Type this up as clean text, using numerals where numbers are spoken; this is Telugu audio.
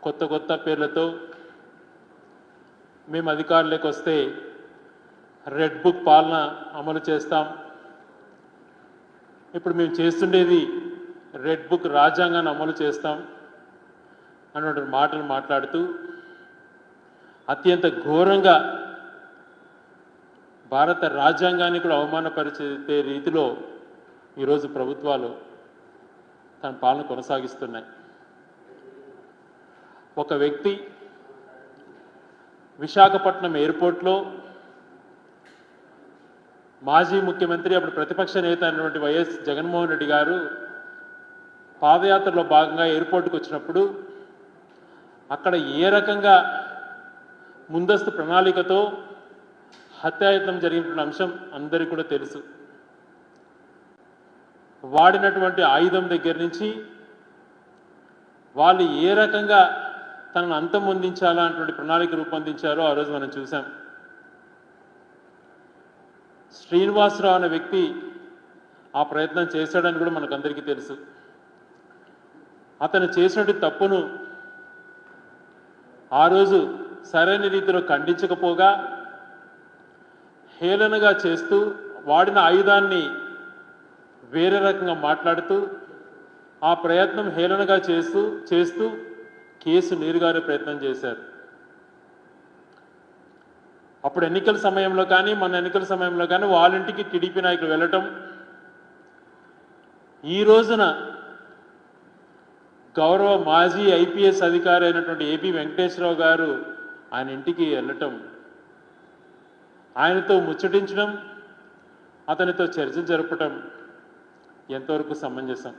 కొత్త కొత్త పేర్లతో మేము అధికారంలోకి వస్తే రెడ్ బుక్ పాలన అమలు చేస్తాం, ఇప్పుడు మేము చేస్తుండేది రెడ్ బుక్ రాజ్యాంగాన్ని అమలు చేస్తాం అన్నటువంటి మాటలు మాట్లాడుతూ అత్యంత ఘోరంగా భారత రాజ్యాంగాన్ని కూడా అవమానపరిచే రీతిలో ఈరోజు ప్రభుత్వాలు తన పాలన కొనసాగిస్తున్నాయి. ఒక వ్యక్తి విశాఖపట్నం ఎయిర్పోర్ట్లో మాజీ ముఖ్యమంత్రి అప్పుడు ప్రతిపక్ష నేత అయినటువంటి వైఎస్ జగన్మోహన్ రెడ్డి గారు పాదయాత్రలో భాగంగా ఎయిర్పోర్ట్కి వచ్చినప్పుడు అక్కడ ఏ రకంగా ముందస్తు ప్రణాళికతో హత్యాయత్నం జరిగినటువంటి అంశం అందరికీ కూడా తెలుసు. వాడినటువంటి ఆయుధం దగ్గర నుంచి వాళ్ళు ఏ రకంగా తనను అంతమొందించాలా అన్నటువంటి ప్రణాళిక రూపొందించారో ఆ రోజు మనం చూసాం. శ్రీనివాసరావు అనే వ్యక్తి ఆ ప్రయత్నం చేశాడని కూడా మనకందరికీ తెలుసు. అతను చేసినట్టు తప్పును ఆ రోజు సరైన రీతిలో ఖండించకపోగా హేళనగా చేస్తూ వాడిన ఆయుధాన్ని వేరే రకంగా మాట్లాడుతూ ఆ ప్రయత్నం హేళనగా చేస్తూ కేసు నీరుగారే ప్రయత్నం చేశారు. అప్పుడు ఎన్నికల సమయంలో కానీ మన ఎన్నికల సమయంలో కానీ వాళ్ళ ఇంటికి టీడీపీ నాయకులు వెళ్ళటం, ఈ రోజున గౌరవ మాజీ ఐపీఎస్ అధికారి అయినటువంటి ఏపీ వెంకటేశ్వరరావు గారు ఆయన ఇంటికి వెళ్ళటం, ఆయనతో ముచ్చటించడం, అతనితో చర్చ జరపటం ఎంతవరకు సమంజసం?